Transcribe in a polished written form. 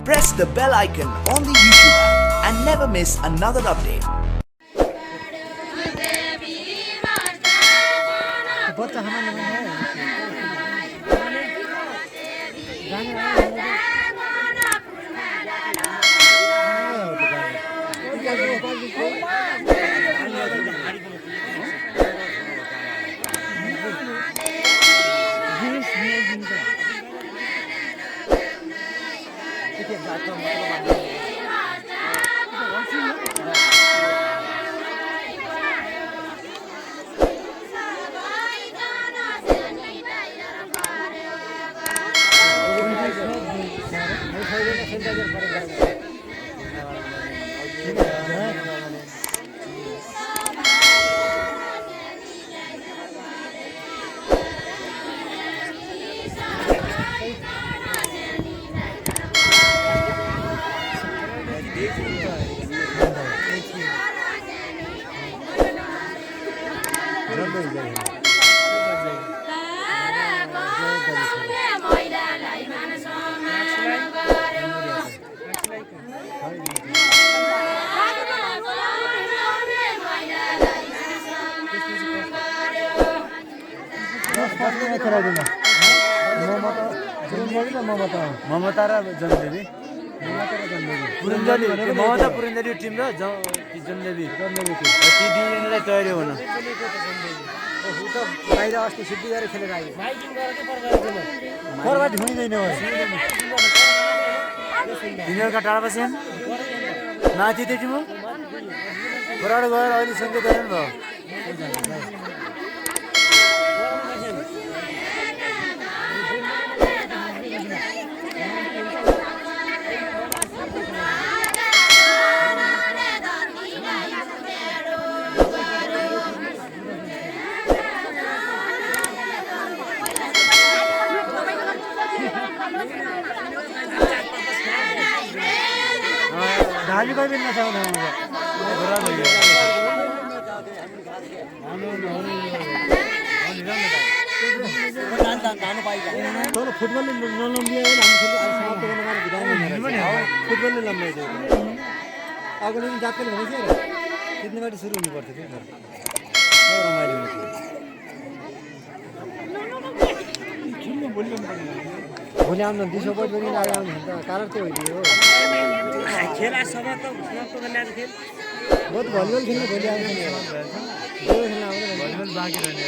press the bell icon on the YouTube app and never miss another update. Mamata र जनदेवी Mamata पुरन्देवी team र जनदेवी ती दुईजनालाई तयारी हुन बाहिर अस्ति सिद्धि गरेर खेलेर आयो फरवार्ड हुँदैन तिनीहरूका टाढा बस्यान् माथि त्यो टिम फरवार्ड गएर अहिले सङ्केत गर्नु भयो धाली कोही पनि नचाउनु फुटबलले नलम्बियो फुटबलले लम्बाइदियो अगाडि पनि जातले भनेको थियो तिनीबाट सुरु हुनुपर्थ्यो कि रमाइलो भोलि आउनु 200 बजी पनि आएर आउनु त कारण त्यो हो खेल समाप्त गर्ने खेल बहुत भलिबल खेल्ने भोलि आउँछ भलिबल बाँकी रहने